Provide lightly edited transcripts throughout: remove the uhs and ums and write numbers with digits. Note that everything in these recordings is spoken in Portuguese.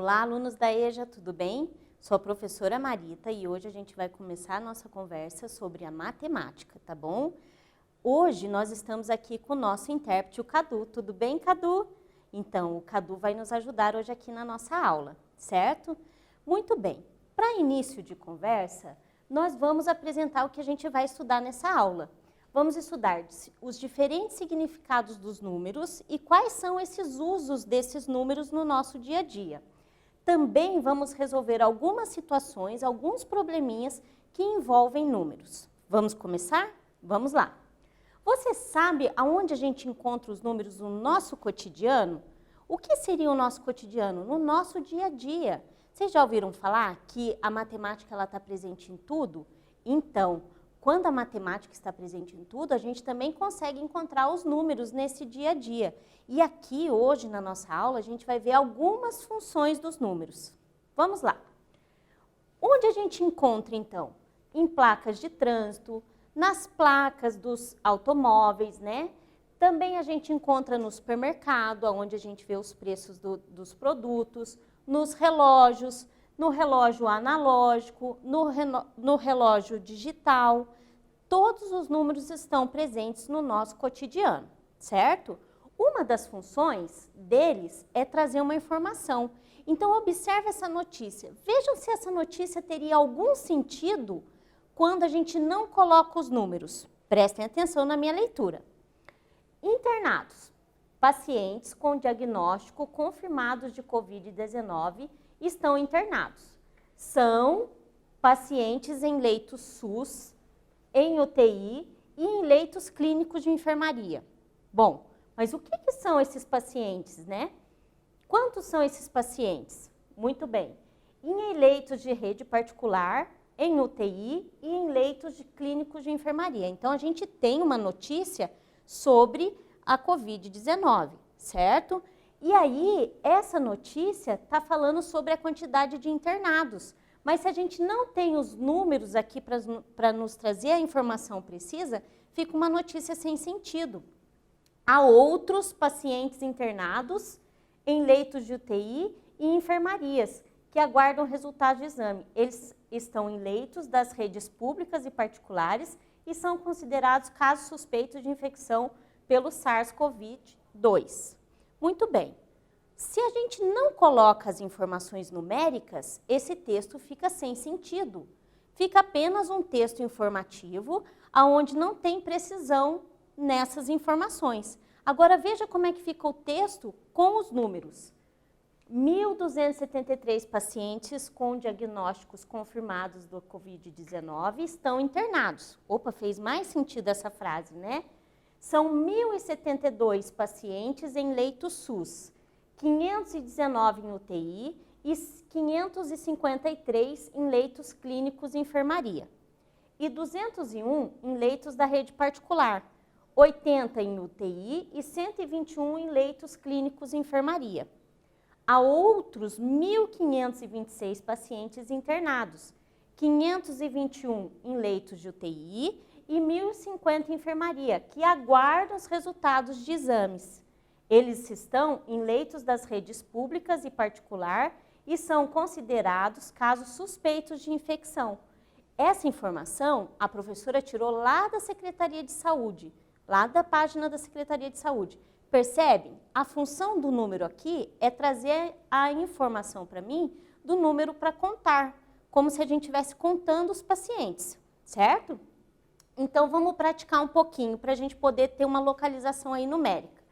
Olá, alunos da EJA, tudo bem? Sou a professora Marita e hoje a gente vai começar a nossa conversa sobre a matemática, tá bom? Hoje nós estamos aqui com o nosso intérprete, o Cadu. Tudo bem, Cadu? Então, o Cadu vai nos ajudar hoje aqui na nossa aula, certo? Muito bem. Para início de conversa, nós vamos apresentar o que a gente vai estudar nessa aula. Vamos estudar os diferentes significados dos números e quais são esses usos desses números no nosso dia a dia. Também vamos resolver algumas situações, alguns probleminhas que envolvem números. Vamos começar? Vamos lá. Você sabe aonde a gente encontra os números no nosso cotidiano? O que seria o nosso cotidiano? No nosso dia a dia. Vocês já ouviram falar que a matemática está presente em tudo? Então, quando a matemática está presente em tudo, a gente também consegue encontrar os números nesse dia a dia. E aqui, hoje, na nossa aula, a gente vai ver algumas funções dos números. Vamos lá. Onde a gente encontra, então? Em placas de trânsito, nas placas dos automóveis, né? Também a gente encontra no supermercado, onde a gente vê os preços dos produtos, nos relógios, no relógio analógico, no relógio digital. Todos os números estão presentes no nosso cotidiano, certo? Uma das funções deles é trazer uma informação. Então, observe essa notícia. Vejam se essa notícia teria algum sentido quando a gente não coloca os números. Prestem atenção na minha leitura. Internados. Pacientes com diagnóstico confirmados de Covid-19 estão internados. São pacientes em leitos SUS, em UTI e em leitos clínicos de enfermaria. Bom, mas o que são esses pacientes, né? Quantos são esses pacientes? Muito bem. Em leitos de rede particular, em UTI e em leitos de clínicos de enfermaria. Então, a gente tem uma notícia sobre a Covid-19, certo? E aí, essa notícia está falando sobre a quantidade de internados. Mas se a gente não tem os números aqui para nos trazer a informação precisa, fica uma notícia sem sentido. Há outros pacientes internados em leitos de UTI e enfermarias que aguardam resultados de exame. Eles estão em leitos das redes públicas e particulares e são considerados casos suspeitos de infecção pelo SARS-CoV-2. Muito bem. Se a gente não coloca as informações numéricas, esse texto fica sem sentido. Fica apenas um texto informativo, onde não tem precisão nessas informações. Agora, veja como é que fica o texto com os números. 1.273 pacientes com diagnósticos confirmados do Covid-19 estão internados. Opa, fez mais sentido essa frase, né? São 1.072 pacientes em leito SUS. 519 em UTI e 553 em leitos clínicos e enfermaria. E 201 em leitos da rede particular, 80 em UTI e 121 em leitos clínicos e enfermaria. Há outros 1.526 pacientes internados, 521 em leitos de UTI e 1.050 em enfermaria, que aguardam os resultados de exames. Eles estão em leitos das redes públicas e particular e são considerados casos suspeitos de infecção. Essa informação a professora tirou lá da Secretaria de Saúde, lá da página da Secretaria de Saúde. Percebem? A função do número aqui é trazer a informação para mim do número para contar, como se a gente estivesse contando os pacientes, certo? Então, vamos praticar um pouquinho para a gente poder ter uma localização aí numérica.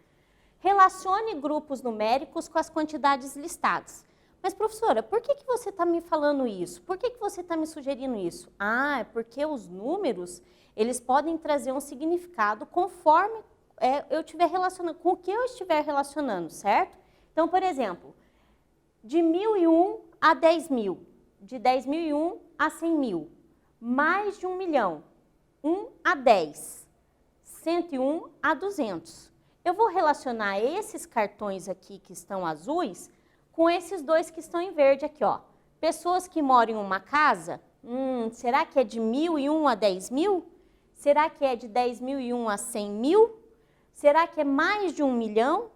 Relacione grupos numéricos com as quantidades listadas. Mas, professora, por que você está me falando isso? Por que você está me sugerindo isso? Ah, é porque os números, eles podem trazer um significado conforme eu estiver relacionando, com o que eu estiver relacionando, certo? Então, por exemplo, de 1.001 a 10.000, de 10.001 a 100.000, mais de 1 milhão, 1 a 10, 101 a 200. Eu vou relacionar esses cartões aqui que estão azuis com esses dois que estão em verde aqui, ó. Pessoas que moram em uma casa, será que é de 1.001 a 10.000? Será que é de 10.001 a 100.000? Será que é mais de 1 milhão?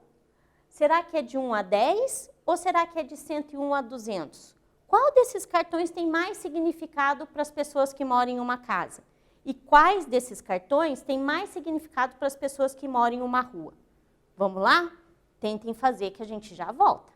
Será que é de 1 a 10 ou será que é de 101 a 200? Qual desses cartões tem mais significado para as pessoas que moram em uma casa? E quais desses cartões tem mais significado para as pessoas que moram em uma rua? Vamos lá? Tentem fazer que a gente já volta.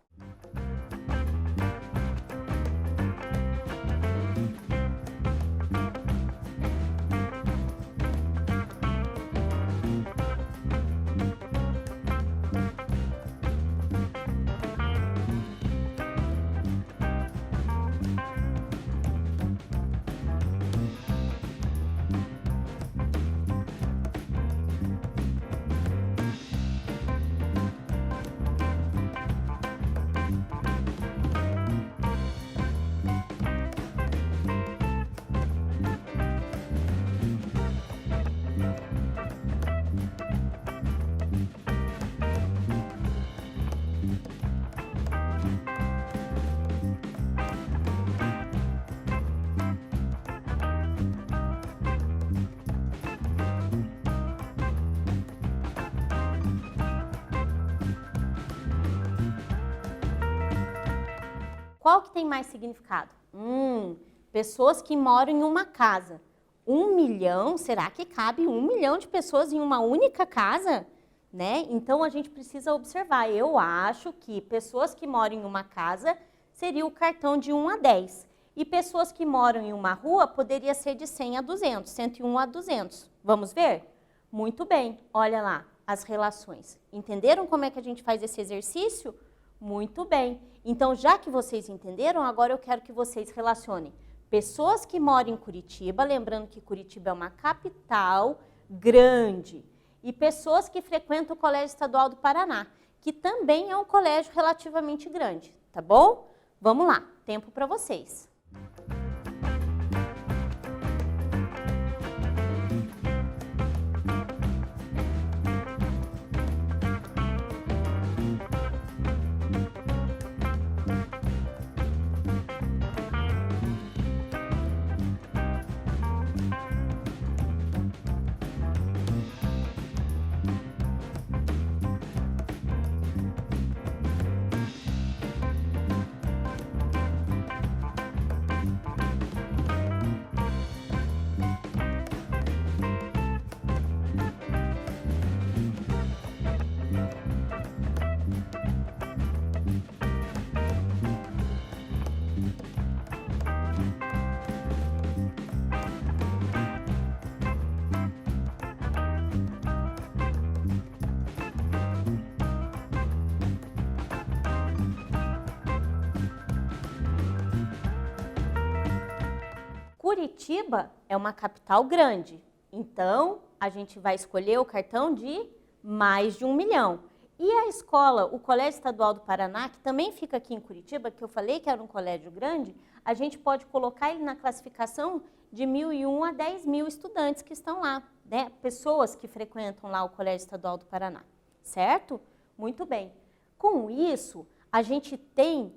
Qual que tem mais significado? Pessoas que moram em uma casa. 1 milhão, será que cabe 1 milhão de pessoas em uma única casa? Né? Então, a gente precisa observar. Eu acho que pessoas que moram em uma casa seria o cartão de 1 a 10. E pessoas que moram em uma rua poderia ser de 100 a 200, 101 a 200. Vamos ver? Muito bem, olha lá as relações. Entenderam como é que a gente faz esse exercício? Muito bem. Então, já que vocês entenderam, agora eu quero que vocês relacionem pessoas que moram em Curitiba, lembrando que Curitiba é uma capital grande, e pessoas que frequentam o Colégio Estadual do Paraná, que também é um colégio relativamente grande, tá bom? Vamos lá, tempo para vocês. Curitiba é uma capital grande, então a gente vai escolher o cartão de mais de 1 milhão. E a escola, o Colégio Estadual do Paraná, que também fica aqui em Curitiba, que eu falei que era um colégio grande, a gente pode colocar ele na classificação de 1.001 a 10.000 estudantes que estão lá, né? Pessoas que frequentam lá o Colégio Estadual do Paraná, certo? Muito bem. Com isso, a gente tem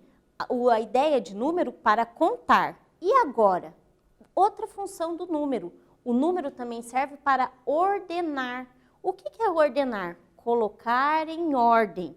a ideia de número para contar. E agora? Outra função do número. O número também serve para ordenar. O que é ordenar? Colocar em ordem.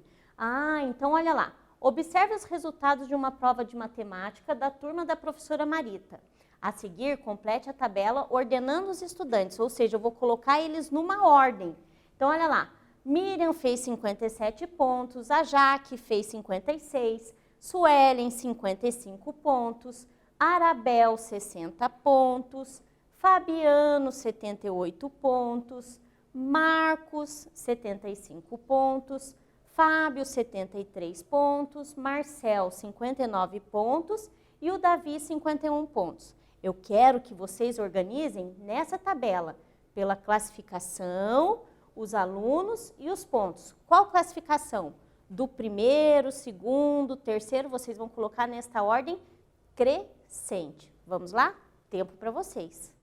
Então olha lá. Observe os resultados de uma prova de matemática da turma da professora Marita. A seguir, complete a tabela ordenando os estudantes, ou seja, eu vou colocar eles numa ordem. Então olha lá. Miriam fez 57 pontos, a Jaque fez 56, Suelen 55 pontos, Arabel, 60 pontos, Fabiano, 78 pontos, Marcos, 75 pontos, Fábio, 73 pontos, Marcel, 59 pontos e o Davi, 51 pontos. Eu quero que vocês organizem nessa tabela, pela classificação, os alunos e os pontos. Qual classificação? Do primeiro, segundo, terceiro, vocês vão colocar nesta ordem crescente. Vamos lá? Tempo para vocês.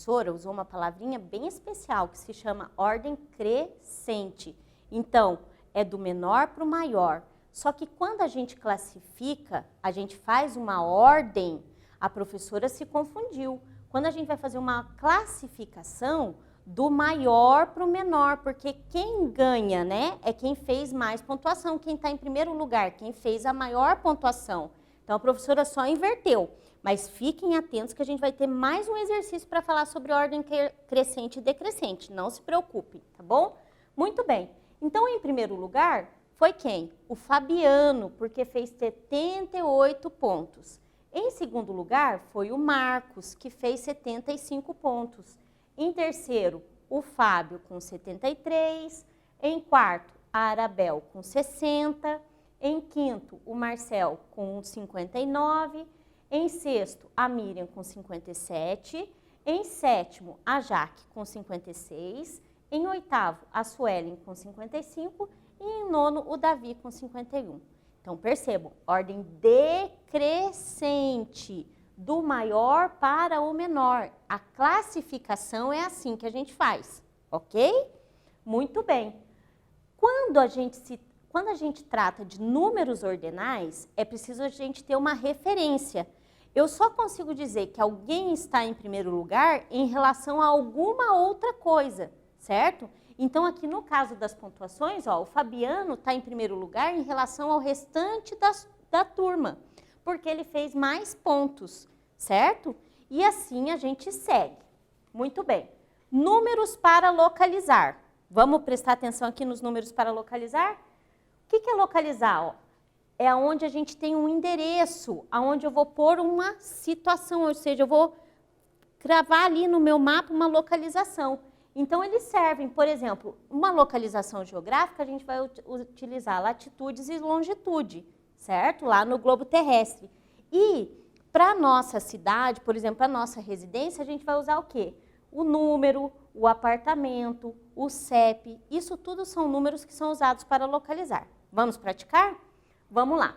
professora usou uma palavrinha bem especial, que se chama ordem crescente. Então, é do menor para o maior. Só que quando a gente classifica, a gente faz uma ordem, a professora se confundiu. Quando a gente vai fazer uma classificação, do maior para o menor, porque quem ganha, né, é quem fez mais pontuação, quem está em primeiro lugar, quem fez a maior pontuação. Então, a professora só inverteu. Mas fiquem atentos que a gente vai ter mais um exercício para falar sobre ordem crescente e decrescente. Não se preocupem, tá bom? Muito bem. Então, em primeiro lugar, foi quem? O Fabiano, porque fez 78 pontos. Em segundo lugar, foi o Marcos, que fez 75 pontos. Em terceiro, o Fábio com 73. Em quarto, a Arabel com 60. Em quinto, o Marcel com 59. Em sexto, a Miriam com 57. Em sétimo, a Jaque com 56. Em oitavo, a Suelen com 55. E em nono, o Davi com 51. Então, percebam, ordem decrescente, do maior para o menor. A classificação é assim que a gente faz, ok? Muito bem. Quando a gente trata de números ordinais, é preciso a gente ter uma referência. Eu só consigo dizer que alguém está em primeiro lugar em relação a alguma outra coisa, certo? Então, aqui no caso das pontuações, ó, o Fabiano está em primeiro lugar em relação ao restante da turma, porque ele fez mais pontos, certo? E assim a gente segue. Muito bem. Números para localizar. Vamos prestar atenção aqui nos números para localizar? O que é localizar? Ó? É onde a gente tem um endereço, aonde eu vou pôr uma situação, ou seja, eu vou cravar ali no meu mapa uma localização. Então, eles servem, por exemplo, uma localização geográfica, a gente vai utilizar latitudes e longitude, certo? Lá no globo terrestre. E para a nossa cidade, por exemplo, para a nossa residência, a gente vai usar o quê? O número, o apartamento, o CEP, isso tudo são números que são usados para localizar. Vamos praticar? Vamos lá.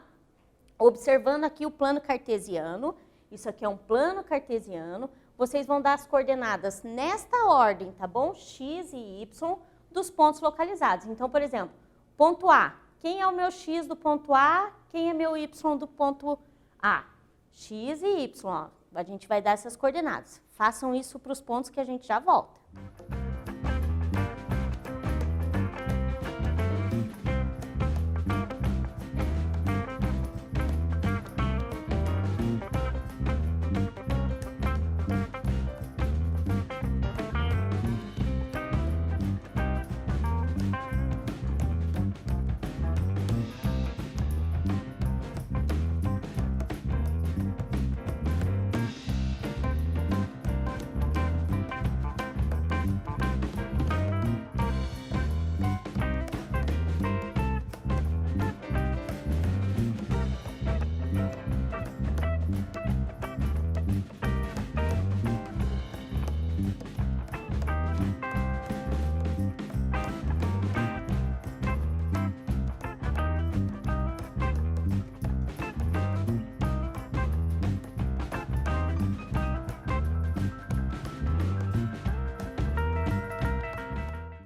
Observando aqui o plano cartesiano, isso aqui é um plano cartesiano, vocês vão dar as coordenadas nesta ordem, tá bom? X e Y dos pontos localizados. Então, por exemplo, ponto A. Quem é o meu X do ponto A? Quem é meu Y do ponto A? X e Y, ó. A gente vai dar essas coordenadas. Façam isso para os pontos que a gente já volta.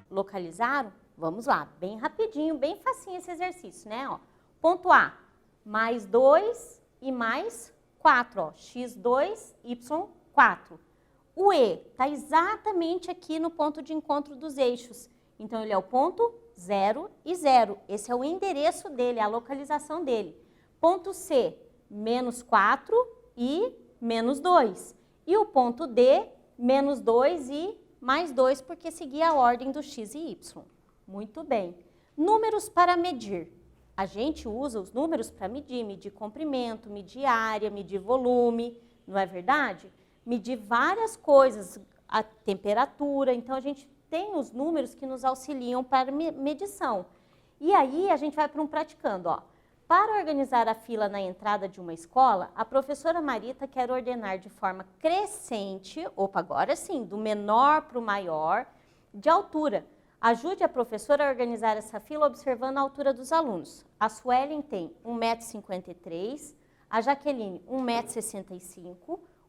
Localizaram? Vamos lá, bem rapidinho, bem facinho esse exercício, né? Ó, ponto A, mais 2 e mais 4, ó, x2, y4. O E está exatamente aqui no ponto de encontro dos eixos. Então, ele é o ponto 0 e 0. Esse é o endereço dele, a localização dele. Ponto C, menos 4 e menos 2. E o ponto D, menos 2 e mais 2, porque seguia a ordem do x e y. Muito bem. Números para medir. A gente usa os números para medir comprimento, medir área, medir volume, não é verdade? Medir várias coisas, a temperatura. Então, a gente tem os números que nos auxiliam para medição. E aí, a gente vai para um praticando, ó. Para organizar a fila na entrada de uma escola, a professora Marita quer ordenar de forma crescente, opa, agora sim, do menor para o maior, de altura. Ajude a professora a organizar essa fila observando a altura dos alunos. A Suelen tem 1,53 m, a Jaqueline 1,65 m,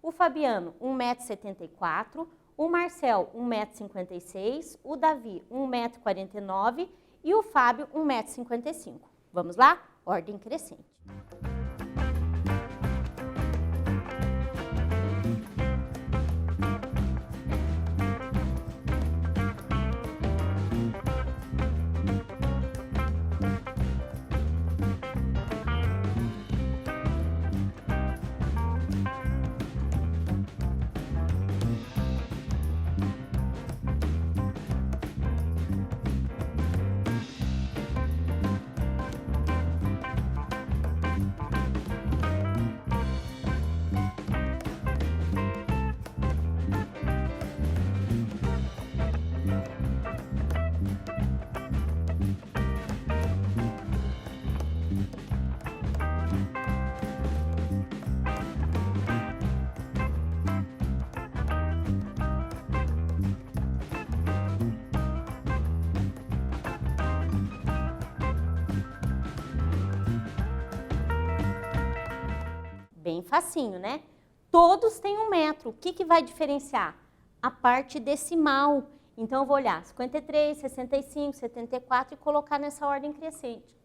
o Fabiano 1,74 m, o Marcel 1,56 m, o Davi 1,49 m e o Fábio 1,55 m. Vamos lá? Ordem crescente. Bem facinho, né? Todos têm 1 metro. O que vai diferenciar? A parte decimal. Então, eu vou olhar 53, 65, 74 e colocar nessa ordem crescente.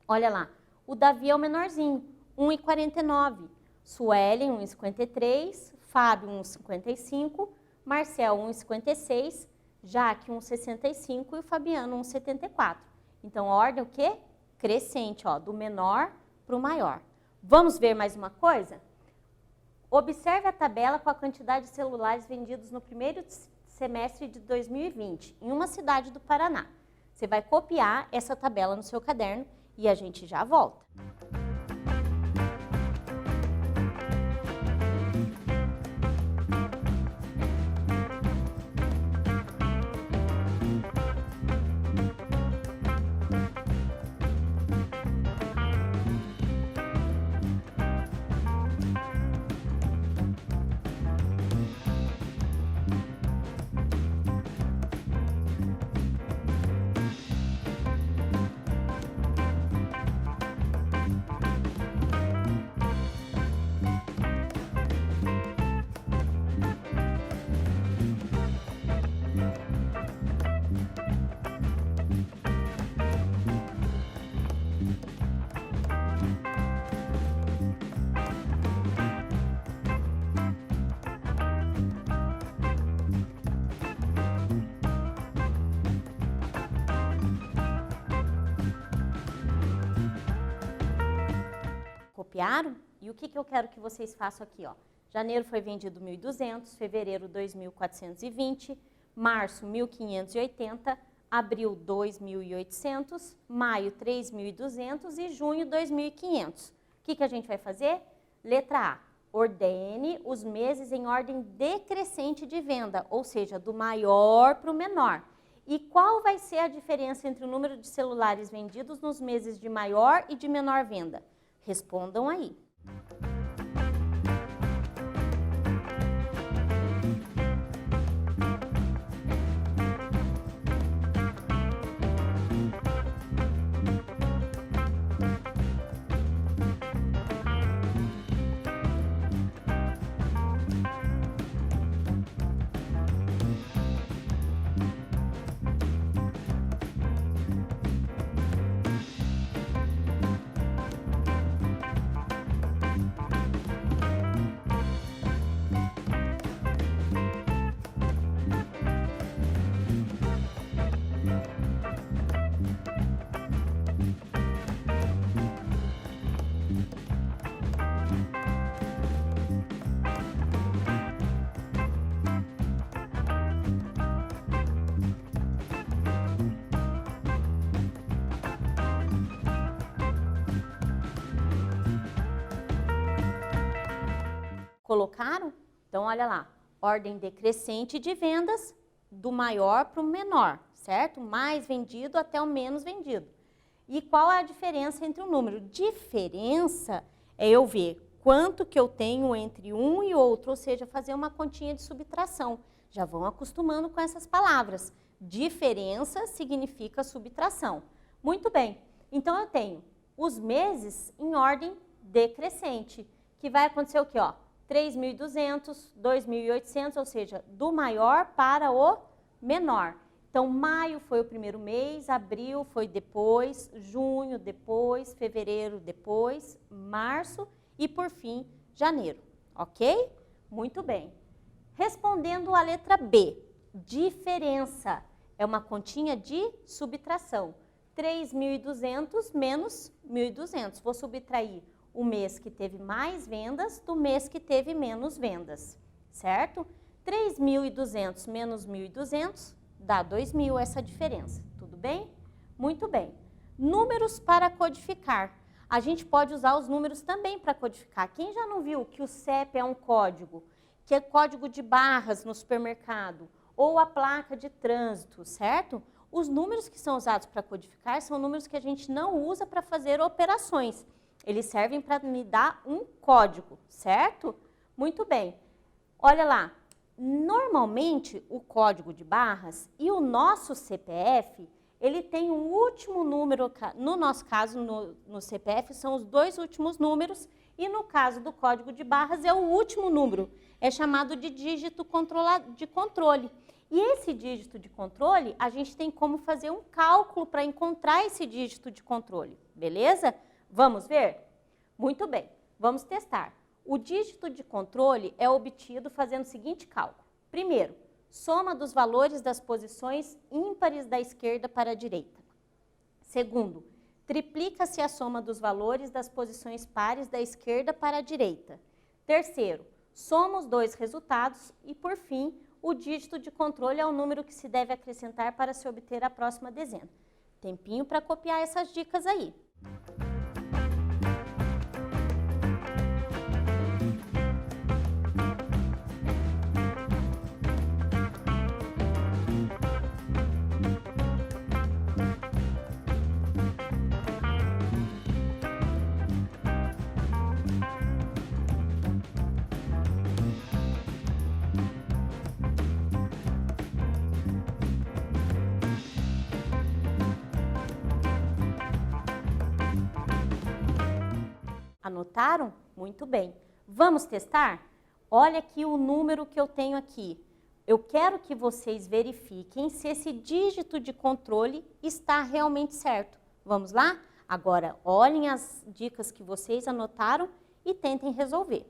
Olha lá, o Davi é o menorzinho, 1,49. Suelen, 1,53. Fábio, 1,55. Marcel, 1,56. Jaque, 1,65. E o Fabiano, 1,74. Então, a ordem é o quê? Crescente, ó, do menor para o maior. Vamos ver mais uma coisa? Observe a tabela com a quantidade de celulares vendidos no primeiro semestre de 2020, em uma cidade do Paraná. Você vai copiar essa tabela no seu caderno e a gente já volta. Copiaram? E o que eu quero que vocês façam aqui, ó? Janeiro foi vendido 1.200, fevereiro 2.420, março 1.580, abril 2.800, maio 3.200 e junho 2.500. O que a gente vai fazer? Letra A, ordene os meses em ordem decrescente de venda, ou seja, do maior para o menor. E qual vai ser a diferença entre o número de celulares vendidos nos meses de maior e de menor venda? Respondam aí. Colocaram? Então, olha lá, ordem decrescente de vendas do maior para o menor, certo? Mais vendido até o menos vendido. E qual é a diferença entre um número? Diferença é eu ver quanto que eu tenho entre um e outro, ou seja, fazer uma continha de subtração. Já vão acostumando com essas palavras. Diferença significa subtração. Muito bem, então eu tenho os meses em ordem decrescente, que vai acontecer o quê? Ó, 3.200, 2.800, ou seja, do maior para o menor. Então, maio foi o primeiro mês, abril foi depois, junho depois, fevereiro depois, março e, por fim, janeiro. Ok? Muito bem. Respondendo a letra B, diferença. É uma continha de subtração. 3.200 menos 1.200. Vou subtrair o mês que teve mais vendas do mês que teve menos vendas, certo? 3.200 menos 1.200 dá 2.000 essa diferença, tudo bem? Muito bem. Números para codificar. A gente pode usar os números também para codificar. Quem já não viu que o CEP é um código, que é código de barras no supermercado, ou a placa de trânsito, certo? Os números que são usados para codificar são números que a gente não usa para fazer operações. Eles servem para me dar um código, certo? Muito bem. Olha lá, normalmente o código de barras e o nosso CPF, ele tem um último número, no nosso caso, no CPF, são os 2 últimos números, e no caso do código de barras é o último número, é chamado de dígito de controle. E esse dígito de controle, a gente tem como fazer um cálculo para encontrar esse dígito de controle, beleza? Vamos ver? Muito bem, vamos testar. O dígito de controle é obtido fazendo o seguinte cálculo. Primeiro, soma dos valores das posições ímpares da esquerda para a direita. Segundo, triplica-se a soma dos valores das posições pares da esquerda para a direita. Terceiro, soma os 2 resultados e, por fim, o dígito de controle é o número que se deve acrescentar para se obter a próxima dezena. Tempinho para copiar essas dicas aí. Anotaram? Muito bem. Vamos testar? Olha aqui o número que eu tenho aqui. Eu quero que vocês verifiquem se esse dígito de controle está realmente certo. Vamos lá? Agora, olhem as dicas que vocês anotaram e tentem resolver.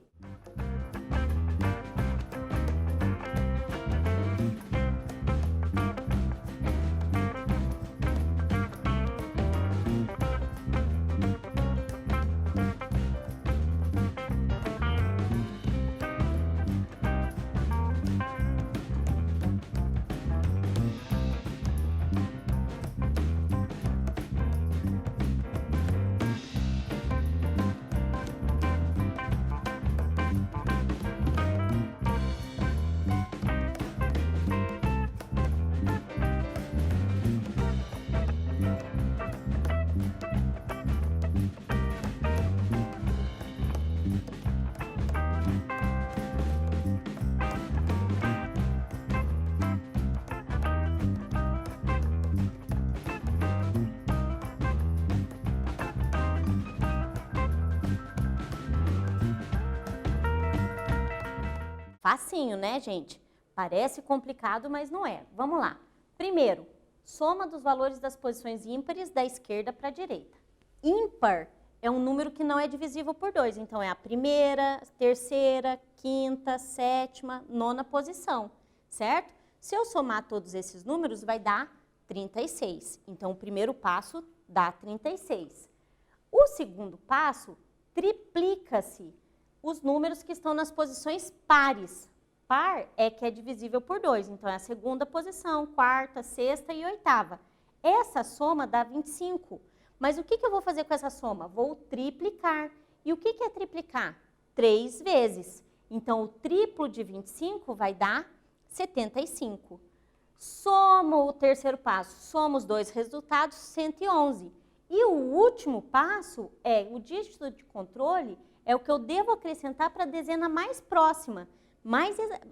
Facinho, né, gente? Parece complicado, mas não é. Vamos lá. Primeiro, soma dos valores das posições ímpares da esquerda para a direita. Ímpar é um número que não é divisível por 2, então é a primeira, terceira, quinta, sétima, nona posição, certo? Se eu somar todos esses números, vai dar 36. Então, o primeiro passo dá 36. O segundo passo, triplica-se os números que estão nas posições pares. Par é que é divisível por 2, então é a segunda posição, quarta, sexta e oitava. Essa soma dá 25. Mas o que eu vou fazer com essa soma? Vou triplicar. E o que é triplicar? 3 vezes. Então, o triplo de 25 vai dar 75. Soma o terceiro passo, soma os 2 resultados, 111. E o último passo é o dígito de controle, é o que eu devo acrescentar para a dezena mais próxima,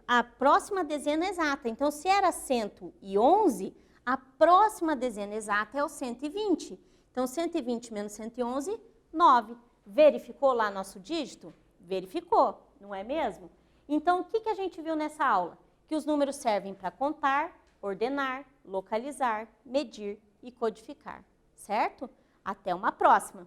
a próxima dezena exata. Então, se era 111, a próxima dezena exata é o 120. Então, 120 menos 111, 9. Verificou lá nosso dígito? Verificou. não é mesmo? Então, o que a gente viu nessa aula? Que os números servem para contar, ordenar, localizar, medir e codificar, certo? Até uma próxima!